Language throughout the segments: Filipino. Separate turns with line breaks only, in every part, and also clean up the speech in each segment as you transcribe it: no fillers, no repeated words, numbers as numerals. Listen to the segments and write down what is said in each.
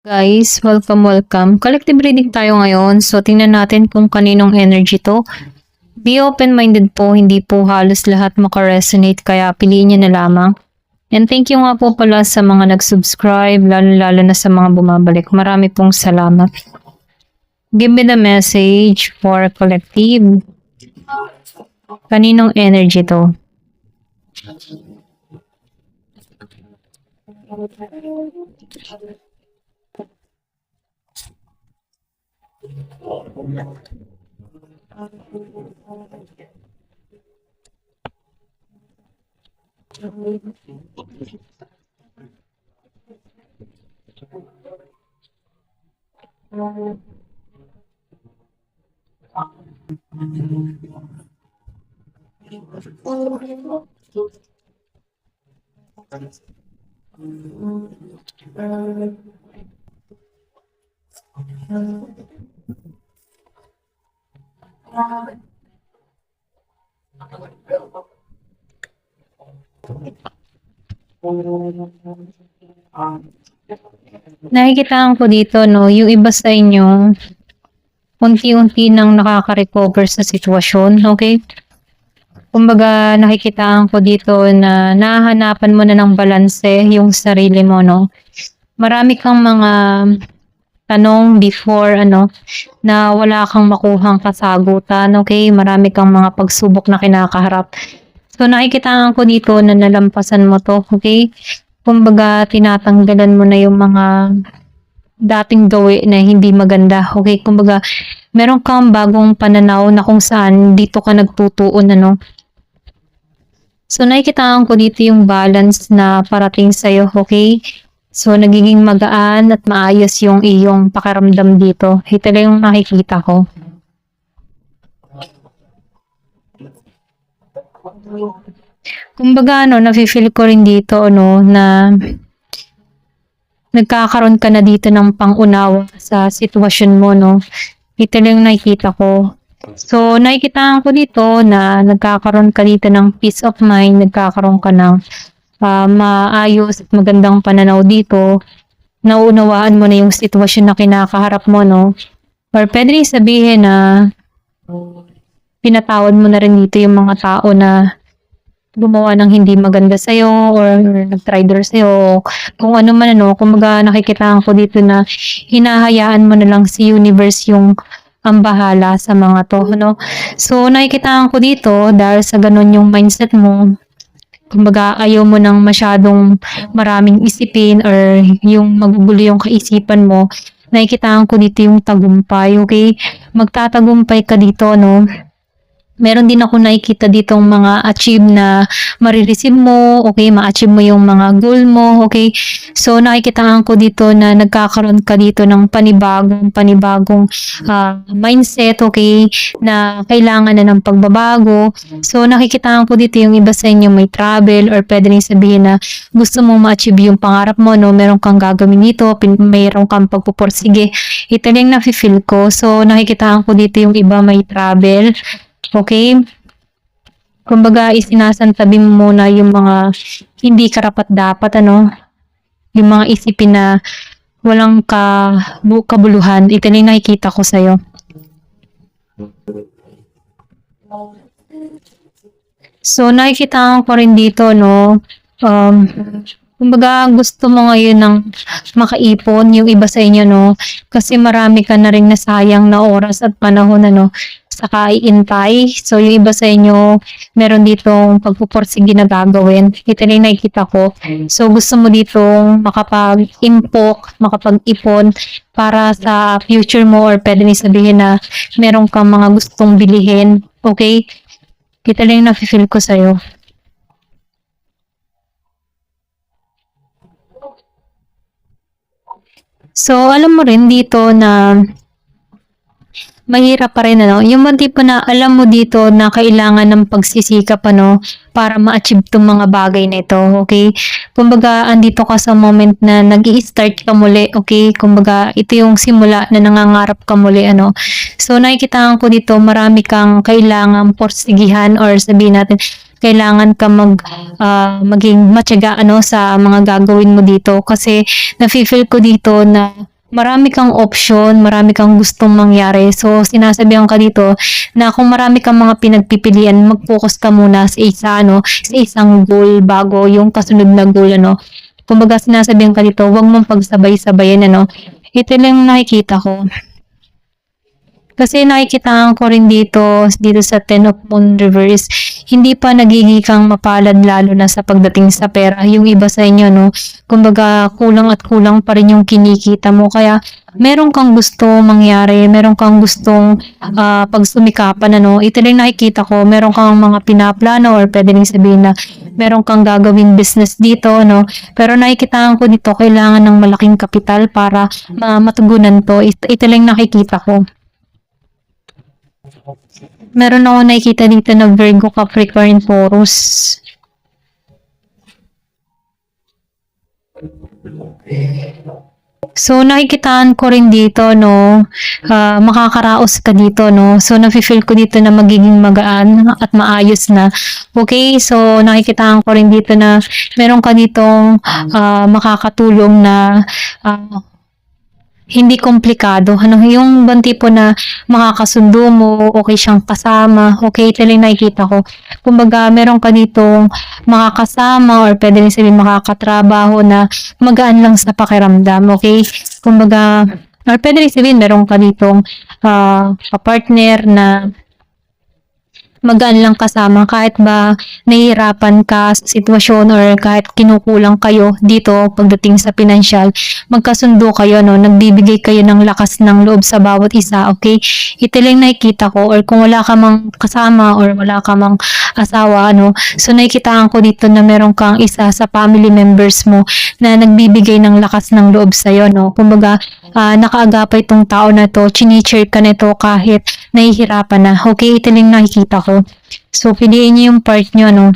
Guys, welcome. Collective reading tayo ngayon. So, tingnan natin kung kaninong energy to. Be open-minded po, hindi po halos lahat makaresonate, kaya piliin nyo na lamang. And thank you nga po pala sa mga nag-subscribe, lalo na sa mga bumabalik. Marami pong salamat. Give me the message for collective. Kaninong energy to? Nakikitaan ko dito, no, yung iba sa inyo, unti-unti nang nakaka-recover sa sitwasyon, okay? Kumbaga, nakikitaan ko dito na nahahanapan mo na ng balanse yung sarili mo, no? Marami kang mga tanong before, na wala kang makuhang kasagutan, okay? Marami kang mga pagsubok na kinakaharap. So, nakikitaan ko dito na nalampasan mo to, okay? Kumbaga, tinatanggalan mo na yung mga dating gawi na hindi maganda, okay? Kumbaga, meron kang bagong pananaw na kung saan dito ka nagtutuon, So, nakikitaan ko dito yung balance na parating sa'yo, okay? So, nagiging magaan at maayos yung iyong pakiramdam dito. Ito lang yung nakikita ko. Kumbaga, nafe-feel ko rin dito, na nagkakaroon ka na dito ng pangunawa sa sitwasyon mo, Ito lang yung nakikita ko. So, nakikitaan ko dito na nagkakaroon ka dito ng peace of mind, nagkakaroon ka ng maayos at magandang pananaw dito. Nauunawaan mo na yung sitwasyon na kinakaharap mo, Or pwede rin sabihin na pinatawad mo na rin dito yung mga tao na gumawa ng hindi maganda sa'yo or nag-try sa'yo. Kung ano man, kumbaga nakikitaan ko dito na hinahayaan mo na lang si universe yung ang bahala sa mga to, So, nakikitaan ko dito dahil sa ganun yung mindset mo. Kumbaga, ayaw mo nang masyadong maraming isipin or yung magugulo yung kaisipan mo. Nakikitaan ko dito yung tagumpay, okay? Magtatagumpay ka dito, Meron din ako nakikita ditong mga achieve na marireceive mo, okay? Ma-achieve mo yung mga goal mo, okay? So, nakikitaan ko dito na nagkakaroon ka dito ng panibagong mindset, okay? Na kailangan na ng pagbabago. So, nakikitaan ko dito yung iba sa inyo may travel or pwede rin sabihin na gusto mong ma-achieve yung pangarap mo, Meron kang gagawin dito, mayroon kang pagpupursige. Ito lang nafe-feel ko. So, nakikitaan ko dito yung iba may travel. Okay? Kumbaga, isinasantabi mo muna yung mga hindi karapat-dapat, Yung mga isipin na walang kabuluhan. Ito na yung nakikita ko sa'yo. So, nakikita ko rin dito, kumbaga, gusto mo ngayon ng makaipon yung iba sa inyo, Kasi marami ka na rin nasayang na oras at panahon, sa kaiintay. So, yung iba sa inyo, meron ditong pagpupursige na gagawin. Ito na yung nakikita ko. So, gusto mo ditong makapag-ipon para sa future mo or pwede na sabihin na meron kang mga gustong bilihin. Okay? Ito na yung nafe-feel ko sa'yo. So, alam mo rin dito na mahirap pa rin, yung mga tipo na alam mo dito na kailangan ng pagsisikap, para ma-achieve tong mga bagay na ito, okay? Kumbaga, andito ka sa moment na nag-i-start ka muli, okay? Kumbaga, ito yung simula na nangangarap ka muli, So, nakikitaan ko dito, marami kang kailangan porsigihan or sabihin natin, kailangan ka maging matyaga sa mga gagawin mo dito kasi nafe-feel ko dito na marami kang option, marami kang gustong mangyari. So, sinasabihan ka dito na kung marami kang mga pinagpipilian, mag-focus ka muna sa isa, ano, sa isang goal bago yung kasunod na goal, ano. Kumbaga, sinasabihan ka dito, huwag mong pagsabay-sabayan, ano. Ito lang yung nakikita ko. Kasi nakikitaan ko rin dito sa Ten of Moon Reverse, hindi pa nagiging kang mapalad lalo na sa pagdating sa pera. Yung iba sa inyo, no, kumbaga kulang at kulang pa rin yung kinikita mo. Kaya meron kang gusto mangyari, meron kang gustong pagsumikapan, ano. Ito rin nakikita ko, meron kang mga pinaplano or pwede rin sabihin na meron kang gagawing business dito, no. Pero nakikitaan ko dito, kailangan ng malaking kapital para matugunan to. Ito lang nakikita ko. Meron ako nakikita dito na Virgo, Capricorn, Taurus. So, nakikitaan ko rin dito, no, makakaraos ka dito, no. So, nafe-feel ko dito na magiging magaan at maayos na. Okay, so nakikitaan ko rin dito na meron ka ditong makakatulong na hindi komplikado. Ano, yung bang tipo na makakasundo mo, okay siyang kasama, okay, ito lang nakikita ko. Kumbaga, meron ka ditong makakasama or pwede rin sabihin makakatrabaho na magaan lang sa pakiramdam, okay? Kumbaga, or pwede rin sabihin meron ka ditong partner na magaan lang kasama kahit ba nahihirapan ka sa sitwasyon or kahit kinukulang kayo dito pagdating sa pinansyal, magkasundo kayo, no, nagbibigay kayo ng lakas ng loob sa bawat isa, okay? Ito lang nakikita ko, or kung wala ka mang kasama or wala ka mang asawa, ano, so nakikitaan ko dito na meron kang isa sa family members mo na nagbibigay ng lakas ng loob sa'yo, no? Kumbaga, nakaagapay itong tao na to, chinicheer ka nito kahit nahihirapan na. Okay, ito lang nakikita ko. So, piliin niyo yung part nyo, no?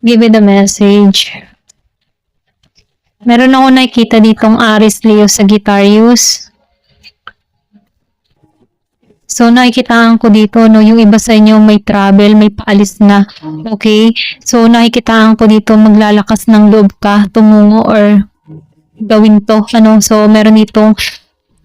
Give it a message. Meron ako nakikita ditong Aries, Leo, Sagittarius. So, nakikitaan ko dito, no, yung iba sa inyo may travel, may paalis na. Okay? So, nakikitaan ko dito maglalakas ng loob ka, tumungo or gawin to, ano. So, meron ditong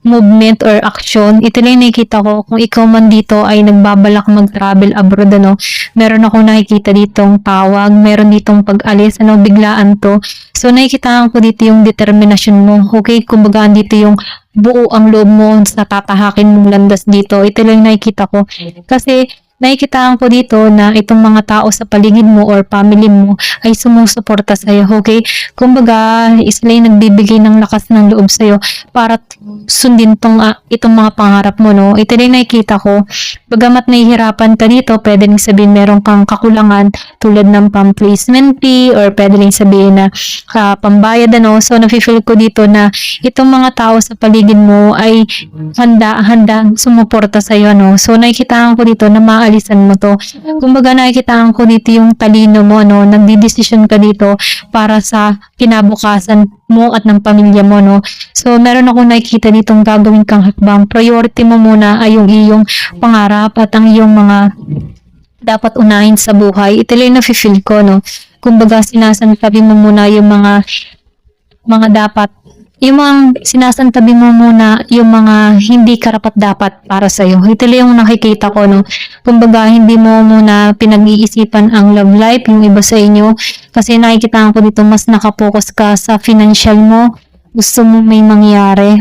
movement or action. Ito lang nakikita ko, kung ikaw man dito ay nagbabalak mag-travel abroad, ano, meron akong nakikita ditong tawag, meron ditong pag-alis, ano, biglaan to. So, nakikita ko dito yung determinasyon mo. Okay, kumbaga dito yung buo ang loob mo sa tatahakin mong landas dito. Ito lang nakikita ko. Kasi, nakikitaan ko dito na itong mga tao sa paligid mo or family mo ay sumusuporta sa'yo, okay? Kumbaga, sila yung nagbibigay ng lakas ng loob sa'yo para sundin itong mga pangarap mo, no? Ito rin nakikita ko, bagamat nahihirapan ka dito, pwede rin sabihin meron kang kakulangan tulad ng pang-placement fee or pwede rin sabihin na pambayad, ano? So, nafe-feel ko dito na itong mga tao sa paligid mo ay handa sumuporta sa'yo, no? So, nakikitaan ko dito na maalisan mo to. Kumbaga, nakikitaan ko dito yung talino mo, no? Nagdidesisyon ka dito para sa kinabukasan mo at ng pamilya mo, no? So, meron akong nakikita ditong gagawin kang hakbang. Priority mo muna ay yung iyong pangarap at ang iyong mga dapat unahin sa buhay. Ito lang na-feel ko, no? Kumbaga, sinasantabi mo muna yung mga dapat, yung mga sinasantabi mo muna yung mga hindi karapat-dapat para sa'yo. Ito lang yung nakikita ko, no? Kumbaga, hindi mo muna pinag-iisipan ang love life, yung iba sa inyo. Kasi nakikita ko dito, mas nakapokus ka sa financial mo. Gusto mo may mangyari.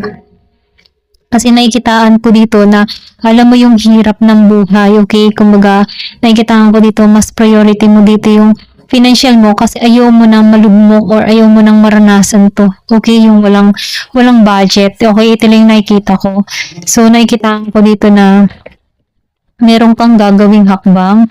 Kasi nakikitaan ko dito na alam mo yung hirap ng buhay, okay? Kumbaga, nakikitaan ko dito, mas priority mo dito yung financial mo kasi ayaw mo nang malugmok or ayaw mo nang maranasan to. Okay, yung walang budget. Okay, ito lang nakikita ko. So, nakikitaan ko dito na meron kang gagawing hakbang.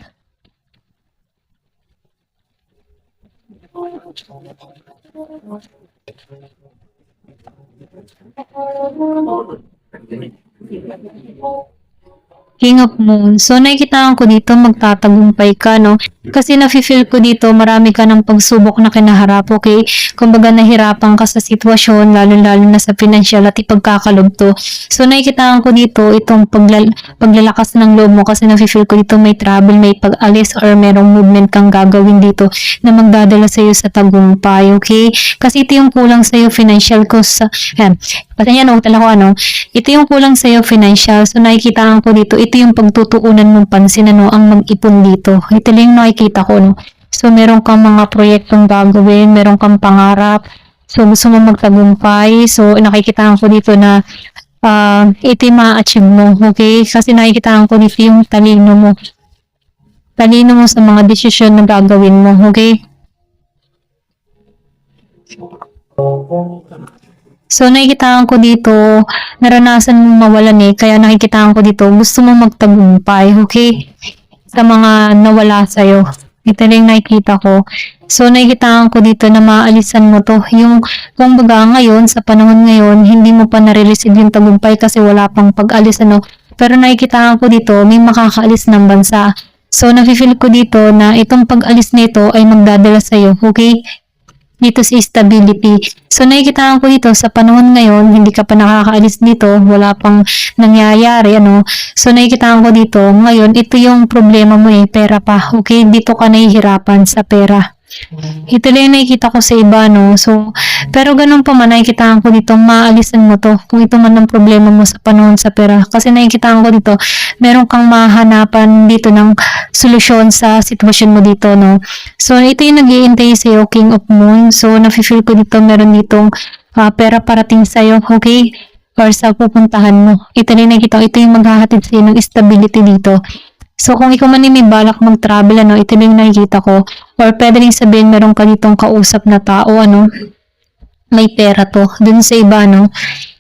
King of Moon. So, nakikitaan ko dito, magtatagumpay ka, no? Kasi nafe-feel ko dito, marami ka ng pagsubok na kinaharap, okay? Kumbaga, nahirapan ka sa sitwasyon, lalo-lalo na sa financial at ipagkakalugto. So, nakikitaan ko dito, itong paglalakas ng loob mo kasi nafe-feel ko dito may travel, may pag-alis, or merong movement kang gagawin dito na magdadala sa'yo sa tagumpay, okay? Kasi ito yung kulang sa'yo financial ko sa, kasi yan, talaga ko, ito yung kulang sa'yo financial. So, nakikitaan ko dito, ito yung pagtutuunan mong pansin, ang mag-ipon dito. Ito lang yung nakikita ko, no? So, meron kang mga proyektong gagawin, meron kang pangarap. So, gusto mo magtagumpay. So, nakikitaan ko dito na ito yung ma-achieve mo, okay? Kasi nakikitaan ko dito yung talino mo. Talino mo sa mga desisyon na gagawin mo, okay? So, nakikitaan ko dito, naranasan mo mawalan kaya nakikitaan ko dito, gusto mo magtagumpay, okay? Sa mga nawala sa'yo. Ito rin nakikita ko. So, nakikitaan ko dito na maalisan mo to. Yung, kung baga ngayon, sa panahon ngayon, hindi mo pa nare-receive yung tagumpay kasi wala pang pag-alis, Pero nakikitaan ko dito, may makakaalis ng bansa. So, nafe-feel ko dito na itong pag-alis nito ay magdadala sa'yo, okay? Dito si stability. So, nakikitaan ko dito sa panahon ngayon, hindi ka pa nakakaalis dito, wala pang nangyayari, So, nakikitaan ko dito, ngayon, ito yung problema mo pera pa, okay? Dito ka nahihirapan sa pera. Ito lang yung nakikita ko sa iba, So, pero ganun pa man, nakikitaan ko dito, maalisan mo to, kung ito man ang problema mo sa panahon sa pera. Kasi nakikitaan ko dito, meron kang mahanapan dito ng solusyon sa sitwasyon mo dito, So, ito yung nag-iintay sa'yo, King of Moon. So, nafe-feel ko dito, meron ditong pera parating sa'yo, okay? Or sa pupuntahan mo. Ito lang nakikita, ito yung maghahatid sa'yo ng stability dito. So, kung ikaw man may balak mag-travel, ito yung nakikita ko. Or pwede rin sabihin, meron ka ditong kausap na tao, may pera to. Dun sa iba,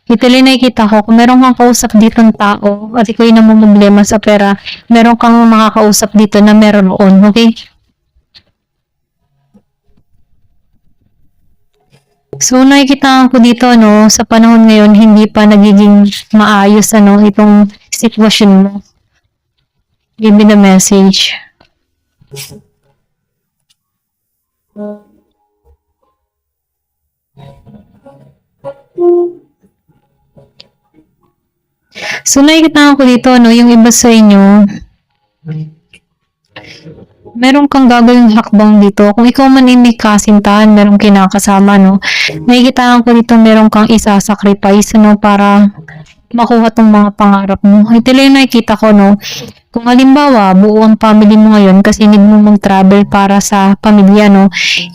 ito lang nakikita ko. Kung meron kang kausap ditong tao, at ikaw yung namumblema sa pera, meron kang makakausap dito na meron roon, okay? So, nakikita ko dito, sa panahon ngayon, hindi pa nagiging maayos, itong sitwasyon mo. Give me the message. So, nakikita ko dito, yung iba sa inyo, meron kang gagawing hakbang dito. Kung ikaw man may kasintahan, meron kinakasama, Nakikita ko dito, meron kang isa-sacrifice, para makuha tong mga pangarap mo. Ito lang yung nakikita ko, Kung halimbawa, buo ang family mo ngayon kasi need mo mag-travel para sa pamilya,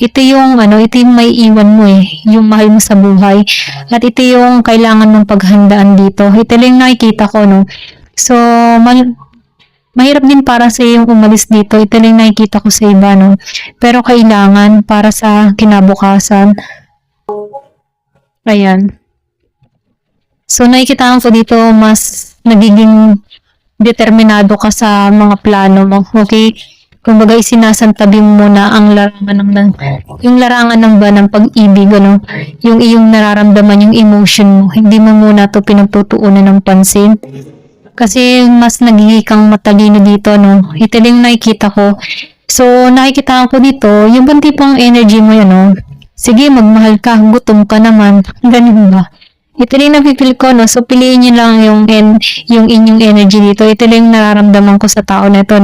Ito yung, ito yung may iwan mo yung mahal mo sa buhay. At ito yung kailangan mong paghandaan dito. Ito lang yung nakikita ko, So, mahirap din para sa yung umalis dito. Ito lang yung nakikita ko sa iba, Pero kailangan para sa kinabukasan. Ayan. So, nakikita ko dito, mas nagiging determinado ka sa mga plano mo, okay? Kumbaga, isinasantabi mo na ang yung larangan ng pag-ibig, yung iyong nararamdaman, yung emotion mo. Hindi mo muna to pinagtutuunan ng pansin. Kasi mas nagiging kang matalino dito, Ito lang nakikita ko. So, nakikita ko dito, yung bang tipong energy mo yun, Sige, magmahal ka, gutom ka naman. Ganun ba? Ito rin napipil ko, So, piliin nyo lang yung inyong energy dito. Ito lang yung nararamdaman ko sa tao na ito,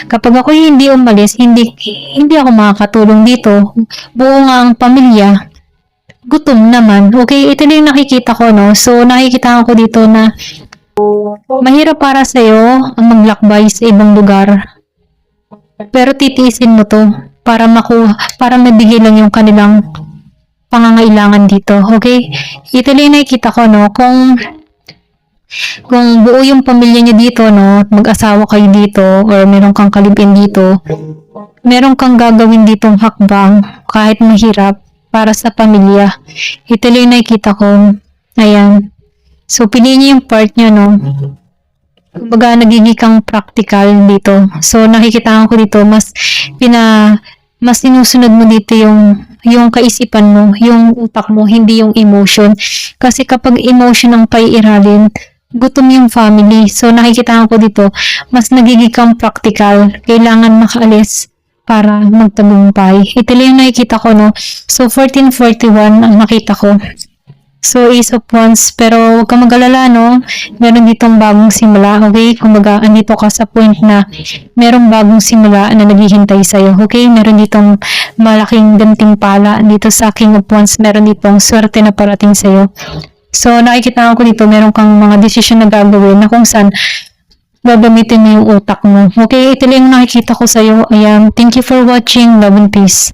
Kapag ako hindi umalis, hindi ako makakatulong dito. Buo nga ang pamilya. Gutom naman. Okay, ito lang yung nakikita ko, So, nakikita ko dito na mahirap para sa'yo ang maglakbay sa ibang lugar. Pero titiisin mo to para mabigay lang yung kanilang pangangailangan dito, okay? Ito lang nakikita ko, kung buo yung pamilya niyo dito, mag-asawa kayo dito, or meron kang kalibin dito, meron kang gagawin ditong hakbang, kahit mahirap, para sa pamilya. Ito lang nakikita ko. Ayan. So, piliin niyo yung part niyo, Kumbaga, nagiging kang practical dito. So, nakikita ko dito, mas sinusunod mo dito yung kaisipan mo, yung utak mo, hindi yung emotion. Kasi kapag emotion ang paiiralin, gutom yung family. So, nakikita ko dito, mas nagiging kang practical. Kailangan makaalis para magtagumpay. Ito lang yung nakikita ko, no? So, 1441 ang nakita ko. So, Ace of Wands. Pero, huwag kang mag-alala, no? Meron ditong bagong simula, okay? Kumbaga, andito ka sa point na merong bagong simula na naghihintay sa'yo, okay? Meron ditong malaking gantimpala. Dito sa King of Wands, meron ditong swerte na parating sa'yo. So, nakikita ko dito, meron kang mga desisyon na gagawin na kung saan gagamitin mo yung utak mo. Okay, ito lang yung nakikita ko sa'yo. Ayan, thank you for watching. Love and peace.